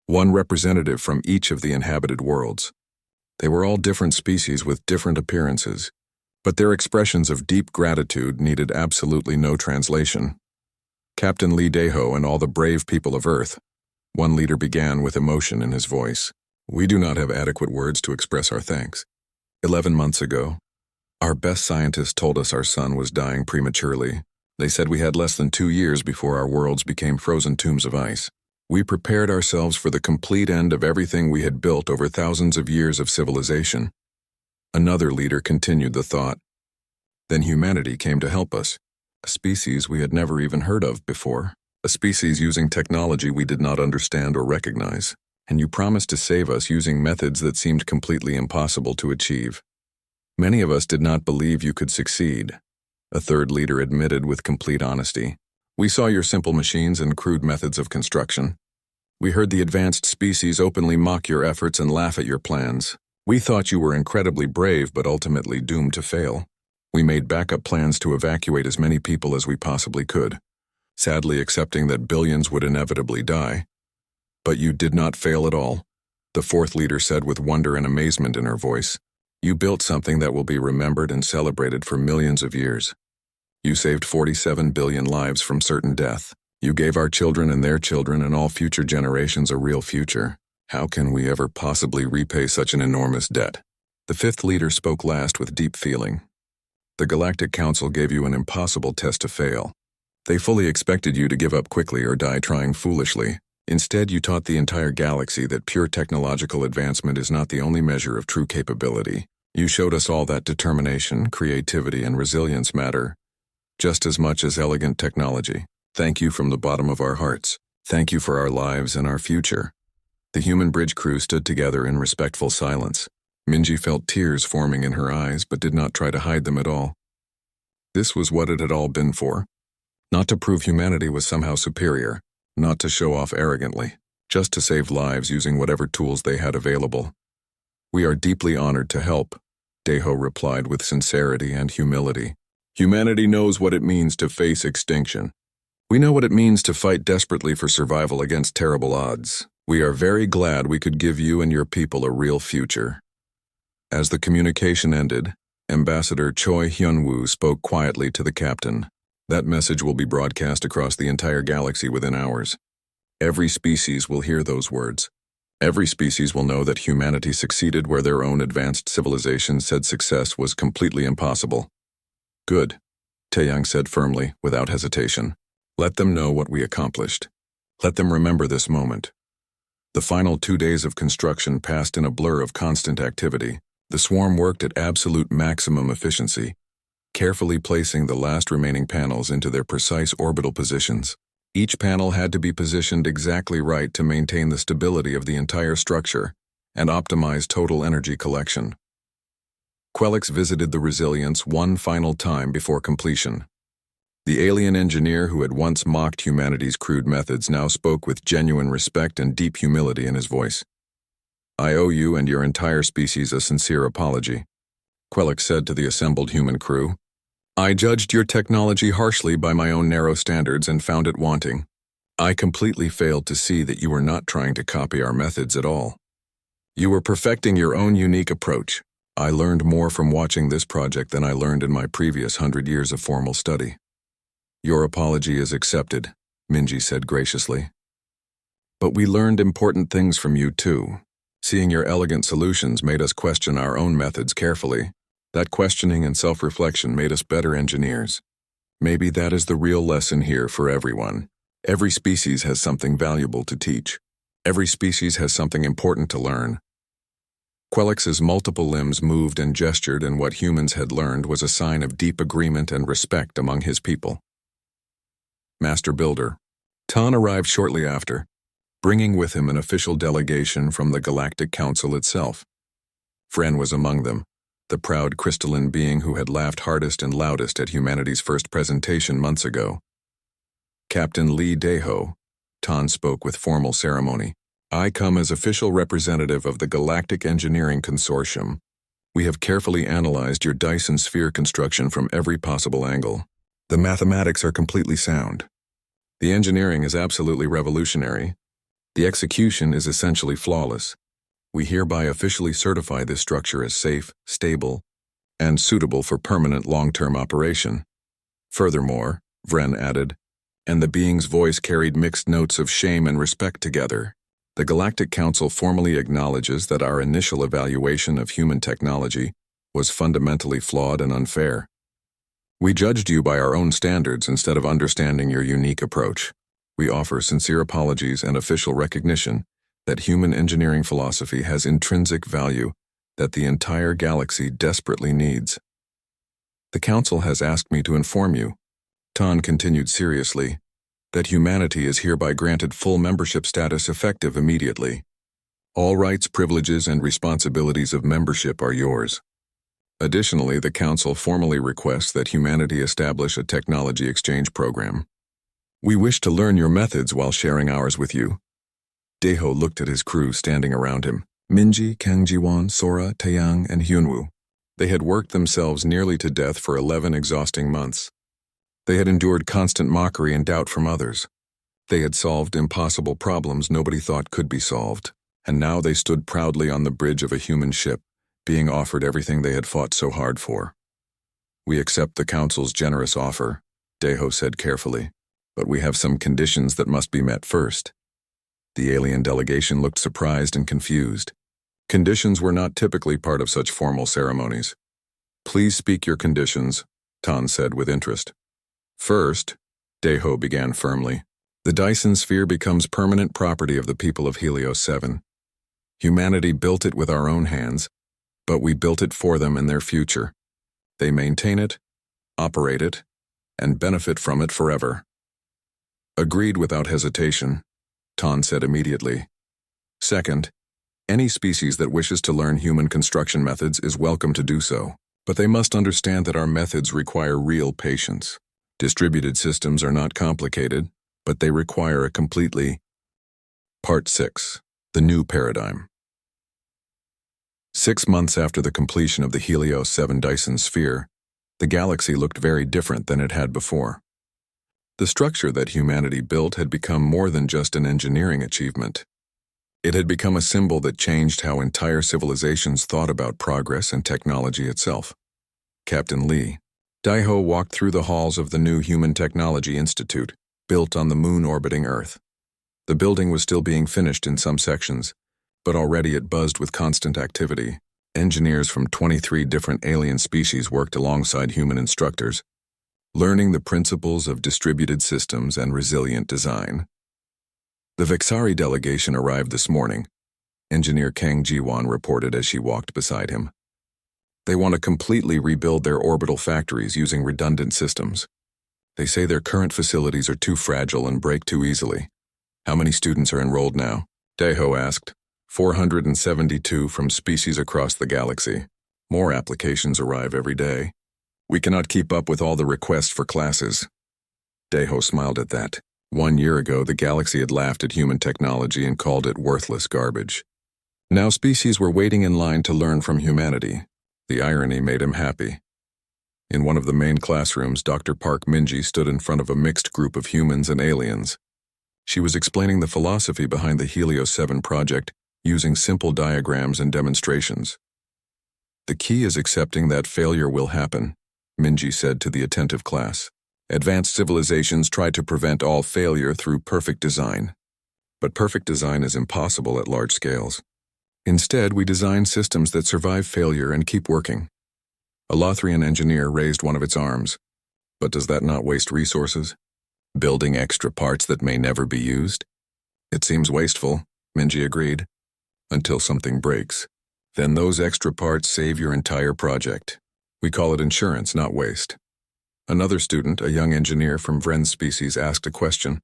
A: one representative from each of the inhabited worlds. They were all different species with different appearances, but their expressions of deep gratitude needed absolutely no translation. Captain Lee Deho and all the brave people of Earth, one leader began with emotion in his voice. We do not have adequate words to express our thanks. 11 months ago, our best scientists told us our sun was dying prematurely. They said we had less than 2 years before our worlds became frozen tombs of ice. We prepared ourselves for the complete end of everything we had built over thousands of years of civilization. Another leader continued the thought. Then humanity came to help us, a species we had never even heard of before, a species using technology we did not understand or recognize, and you promised to save us using methods that seemed completely impossible to achieve. Many of us did not believe you could succeed, a third leader admitted with complete honesty. We saw your simple machines and crude methods of construction. We heard the advanced species openly mock your efforts and laugh at your plans. We thought you were incredibly brave but ultimately doomed to fail. We made backup plans to evacuate as many people as we possibly could, sadly accepting that billions would inevitably die. But you did not fail at all, the fourth leader said with wonder and amazement in her voice. You built something that will be remembered and celebrated for millions of years. You saved 47 billion lives from certain death. You gave our children and their children and all future generations a real future. How can we ever possibly repay such an enormous debt? The fifth leader spoke last with deep feeling. The Galactic Council gave you an impossible test to fail. They fully expected you to give up quickly or die trying foolishly. Instead, you taught the entire galaxy that pure technological advancement is not the only measure of true capability. You showed us all that determination, creativity, and resilience matter just as much as elegant technology. Thank you from the bottom of our hearts. Thank you for our lives and our future. The human bridge crew stood together in respectful silence. Minji felt tears forming in her eyes but did not try to hide them at all. This was what it had all been for. Not to prove humanity was somehow superior, not to show off arrogantly, just to save lives using whatever tools they had available. We are deeply honored to help, Deho replied with sincerity and humility. Humanity knows what it means to face extinction. We know what it means to fight desperately for survival against terrible odds. We are very glad we could give you and your people a real future. As the communication ended, Ambassador Choi Hyun-woo spoke quietly to the captain. That message will be broadcast across the entire galaxy within hours. Every species will hear those words. Every species will know that humanity succeeded where their own advanced civilization said success was completely impossible. Good, Taeyang said firmly, without hesitation. Let them know what we accomplished. Let them remember this moment. The final 2 days of construction passed in a blur of constant activity. The swarm worked at absolute maximum efficiency, carefully placing the last remaining panels into their precise orbital positions. Each panel had to be positioned exactly right to maintain the stability of the entire structure and optimize total energy collection. Quelix visited the Resilience one final time before completion. The alien engineer who had once mocked humanity's crude methods now spoke with genuine respect and deep humility in his voice. "I owe you and your entire species a sincere apology," Quelix said to the assembled human crew. "I judged your technology harshly by my own narrow standards and found it wanting. I completely failed to see that you were not trying to copy our methods at all. You were perfecting your own unique approach. I learned more from watching this project than I learned in my previous 100 years of formal study." "Your apology is accepted," Minji said graciously. "But we learned important things from you too. Seeing your elegant solutions made us question our own methods carefully. That questioning and self-reflection made us better engineers. Maybe that is the real lesson here for everyone. Every species has something valuable to teach. Every species has something important to learn." Quelix's multiple limbs moved and gestured, and what humans had learned was a sign of deep agreement and respect among his people. Master Builder Tan arrived shortly after, bringing with him an official delegation from the Galactic Council itself. Fren was among them, the proud crystalline being who had laughed hardest and loudest at humanity's first presentation months ago. "Captain Lee Daeho," Tan spoke with formal ceremony. "I come as official representative of the Galactic Engineering Consortium. We have carefully analyzed your Dyson sphere construction from every possible angle. The mathematics are completely sound. The engineering is absolutely revolutionary. The execution is essentially flawless. We hereby officially certify this structure as safe, stable, and suitable for permanent long-term operation." Furthermore, Vren added, and the being's voice carried mixed notes of shame and respect together, "The Galactic Council formally acknowledges that our initial evaluation of human technology was fundamentally flawed and unfair. We judged you by our own standards instead of understanding your unique approach. We offer sincere apologies and official recognition that human engineering philosophy has intrinsic value that the entire galaxy desperately needs. The Council has asked me to inform you," Tan continued seriously, "that humanity is hereby granted full membership status effective immediately. All rights, privileges, and responsibilities of membership are yours. Additionally, the Council formally requests that humanity establish a technology exchange program. We wish to learn your methods while sharing ours with you." Daeho looked at his crew standing around him. Minji, Kangjiwon, Sora, Taeyang, and Hyunwoo. They had worked themselves nearly to death for 11 exhausting months. They had endured constant mockery and doubt from others. They had solved impossible problems nobody thought could be solved, and now they stood proudly on the bridge of a human ship, being offered everything they had fought so hard for. "We accept the Council's generous offer," Daeho said carefully, "but we have some conditions that must be met first." The alien delegation looked surprised and confused. Conditions were not typically part of such formal ceremonies. "Please speak your conditions," Tan said with interest. "First," Daeho began firmly, "the Dyson sphere becomes permanent property of the people of Helios 7. Humanity built it with our own hands, but we built it for them and their future. They maintain it, operate it, and benefit from it forever." "Agreed without hesitation," Tan said immediately. "Second, any species that wishes to learn human construction methods is welcome to do so, but they must understand that our methods require real patience. Distributed systems are not complicated, but they require a completely..." Part 6. The New Paradigm. 6 months after the completion of the Helios 7 Dyson sphere, the galaxy looked very different than it had before. The structure that humanity built had become more than just an engineering achievement. It had become a symbol that changed how entire civilizations thought about progress and technology itself. Captain Lee Daeho walked through the halls of the new Human Technology Institute, built on the moon orbiting Earth. The building was still being finished in some sections, but already it buzzed with constant activity. Engineers from 23 different alien species worked alongside human instructors, learning the principles of distributed systems and resilient design. The Vexari delegation arrived this morning, Engineer Kang Ji-won reported as she walked beside him. They want to completely rebuild their orbital factories using redundant systems. They say their current facilities are too fragile and break too easily. How many students are enrolled now? Daeho asked. 472 from species across the galaxy. More applications arrive every day. We cannot keep up with all the requests for classes. Deho smiled at that. 1 year ago, the galaxy had laughed at human technology and called it worthless garbage. Now species were waiting in line to learn from humanity. The irony made him happy. In one of the main classrooms, Dr. Park Minji stood in front of a mixed group of humans and aliens. She was explaining the philosophy behind the Helios 7 project using simple diagrams and demonstrations. The key is accepting that failure will happen, Minji said to the attentive class. Advanced civilizations try to prevent all failure through perfect design. But perfect design is impossible at large scales. Instead, we design systems that survive failure and keep working. A Lothrian engineer raised one of its arms. But does that not waste resources? Building extra parts that may never be used? It seems wasteful, Minji agreed. Until something breaks. Then those extra parts save your entire project. We call it insurance, not waste. Another student, a young engineer from Vren's species, asked a question.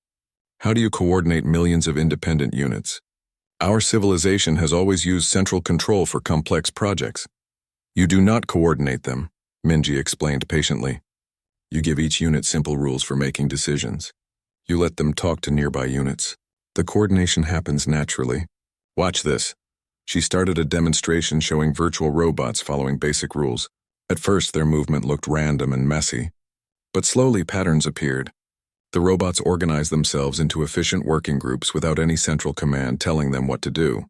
A: How do you coordinate millions of independent units? Our civilization has always used central control for complex projects. You do not coordinate them, Minji explained patiently. You give each unit simple rules for making decisions. You let them talk to nearby units. The coordination happens naturally. Watch this. She started a demonstration showing virtual robots following basic rules. At first, their movement looked random and messy. But slowly patterns appeared. The robots organized themselves into efficient working groups without any central command telling them what to do.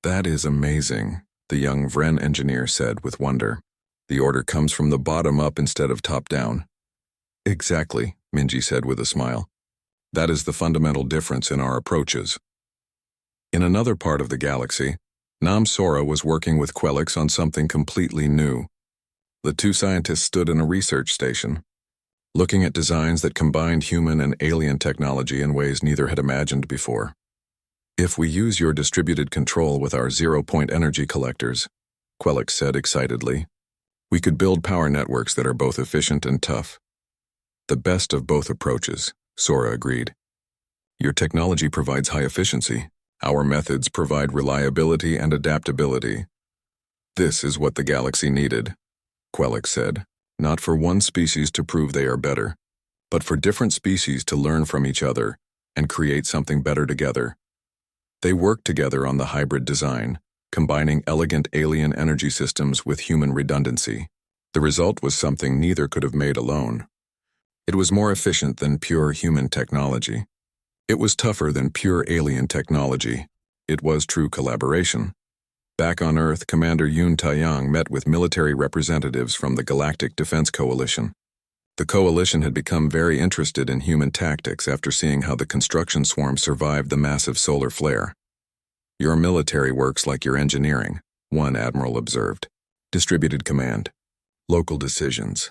A: That is amazing, the young Vren engineer said with wonder. The order comes from the bottom up instead of top down. Exactly, Minji said with a smile. That is the fundamental difference in our approaches. In another part of the galaxy, Nam Sora was working with Quelix on something completely new. The two scientists stood in a research station, looking at designs that combined human and alien technology in ways neither had imagined before. If we use your distributed control with our zero-point energy collectors, Quelix said excitedly, we could build power networks that are both efficient and tough. The best of both approaches, Sora agreed. Your technology provides high efficiency. Our methods provide reliability and adaptability. This is what the galaxy needed, Quelix said. Not for one species to prove they are better, but for different species to learn from each other and create something better together. They worked together on the hybrid design, combining elegant alien energy systems with human redundancy. The result was something neither could have made alone. It was more efficient than pure human technology. It was tougher than pure alien technology. It was true collaboration. Back on Earth, Commander Yun Taiyang met with military representatives from the Galactic Defense Coalition. The coalition had become very interested in human tactics after seeing how the construction swarm survived the massive solar flare. Your military works like your engineering, one admiral observed. Distributed command. Local decisions.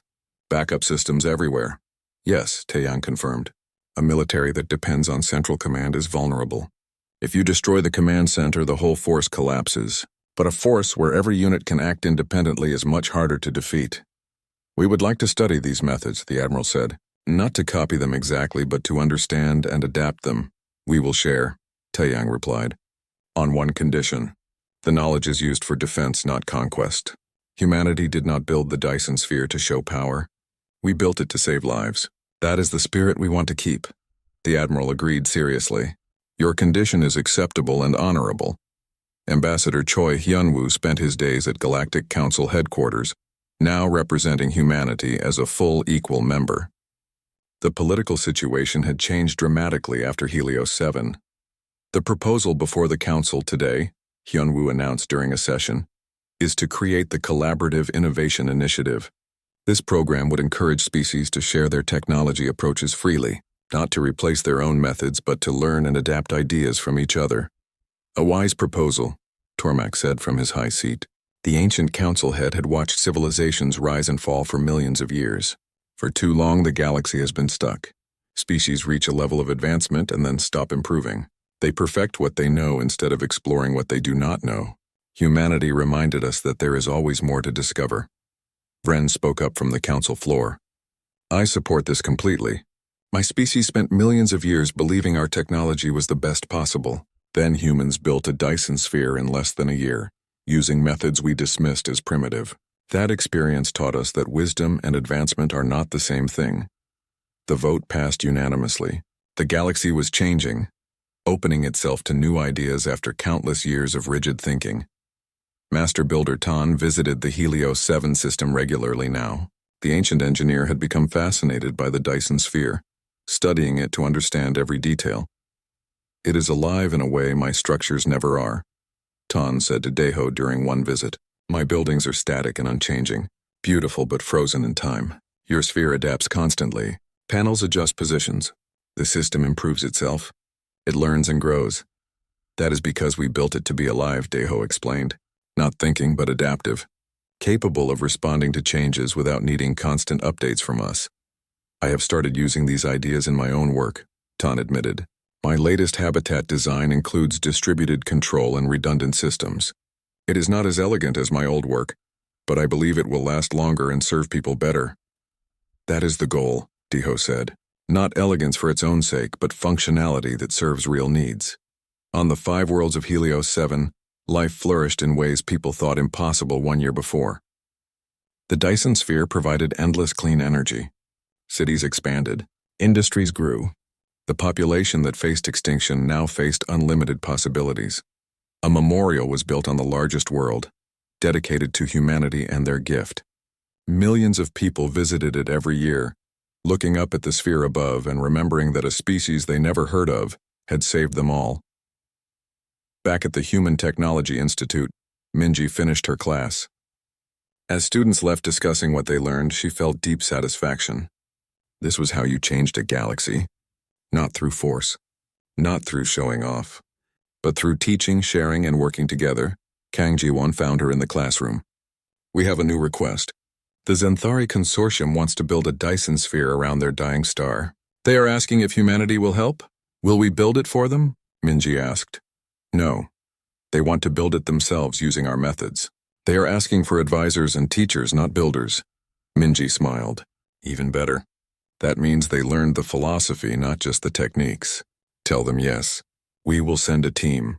A: Backup systems everywhere. Yes, Taiyang confirmed. A military that depends on central command is vulnerable. If you destroy the command center, the whole force collapses. But a force where every unit can act independently is much harder to defeat. We would like to study these methods, the admiral said. Not to copy them exactly, but to understand and adapt them. We will share, Taiyang replied. On one condition. The knowledge is used for defense, not conquest. Humanity did not build the Dyson sphere to show power. We built it to save lives. That is the spirit we want to keep. The admiral agreed seriously. Your condition is acceptable and honorable. Ambassador Choi Hyunwoo spent his days at Galactic Council headquarters, now representing humanity as a full equal member. The political situation had changed dramatically after Helios 7. The proposal before the Council today, Hyunwoo announced during a session, is to create the Collaborative Innovation Initiative. This program would encourage species to share their technology approaches freely, not to replace their own methods but to learn and adapt ideas from each other. A wise proposal, Tormak said from his high seat. The ancient council head had watched civilizations rise and fall for millions of years. For too long, the galaxy has been stuck. Species reach a level of advancement and then stop improving. They perfect what they know instead of exploring what they do not know. Humanity reminded us that there is always more to discover. Vren spoke up from the council floor. I support this completely. My species spent millions of years believing our technology was the best possible. Then humans built a Dyson sphere in less than a year, using methods we dismissed as primitive. That experience taught us that wisdom and advancement are not the same thing. The vote passed unanimously. The galaxy was changing, opening itself to new ideas after countless years of rigid thinking. Master Builder Tan visited the Helios 7 system regularly now. The ancient engineer had become fascinated by the Dyson sphere, studying it to understand every detail. "It is alive in a way my structures never are," Tan said to Deho during one visit. "My buildings are static and unchanging, beautiful but frozen in time. Your sphere adapts constantly. Panels adjust positions. The system improves itself. It learns and grows. That is because we built it to be alive," Deho explained. "Not thinking but adaptive, capable of responding to changes without needing constant updates from us." "I have started using these ideas in my own work," Tan admitted. "My latest habitat design includes distributed control and redundant systems. It is not as elegant as my old work, but I believe it will last longer and serve people better." "That is the goal," Deho said. "Not elegance for its own sake, but functionality that serves real needs." On the 5 worlds of Helios 7, life flourished in ways people thought impossible 1 year before. The Dyson sphere provided endless clean energy. Cities expanded. Industries grew. The population that faced extinction now faced unlimited possibilities. A memorial was built on the largest world, dedicated to humanity and their gift. Millions of people visited it every year, looking up at the sphere above and remembering that a species they never heard of had saved them all. Back at the Human Technology Institute, Minji finished her class. As students left discussing what they learned, she felt deep satisfaction. This was how you changed a galaxy. Not through force, not through showing off, but through teaching, sharing, and working together. Kang Ji-won found her in the classroom. "We have a new request. The Zenthari Consortium wants to build a Dyson sphere around their dying star. They are asking if humanity will help. Will we build it for them?" Minji asked. "No. They want to build it themselves using our methods. They are asking for advisors and teachers, not builders." Minji smiled. "Even better. That means they learned the philosophy, not just the techniques. Tell them yes. We will send a team."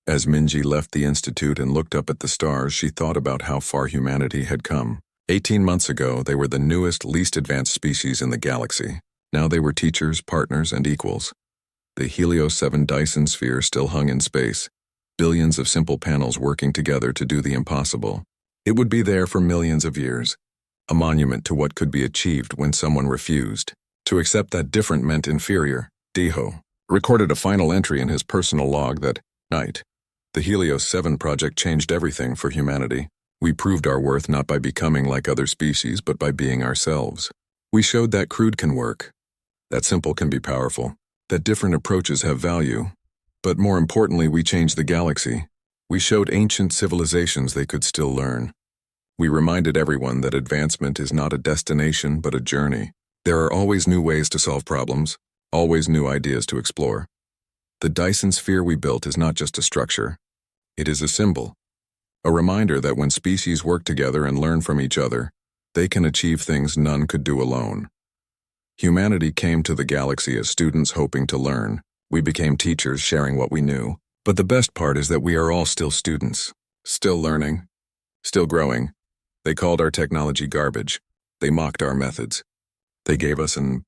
A: As Minji left the institute and looked up at the stars, she thought about how far humanity had come. 18 months ago, they were the newest, least advanced species in the galaxy. Now they were teachers, partners, and equals. The Helios 7 Dyson sphere still hung in space, billions of simple panels working together to do the impossible. It would be there for millions of years, a monument to what could be achieved when someone refused. To accept that different meant inferior. Deho recorded a final entry in his personal log that night. "The Helios 7 project changed everything for humanity. We proved our worth not by becoming like other species, but by being ourselves. We showed that crude can work, that simple can be powerful, that different approaches have value. But more importantly, we changed the galaxy. We showed ancient civilizations they could still learn. We reminded everyone that advancement is not a destination, but a journey. There are always new ways to solve problems, always new ideas to explore. The Dyson sphere we built is not just a structure. It is a symbol, a reminder that when species work together and learn from each other, they can achieve things none could do alone." Humanity came to the galaxy as students hoping to learn. We became teachers sharing what we knew. But the best part is that we are all still students, still learning, still growing. They called our technology garbage. They mocked our methods. They gave us an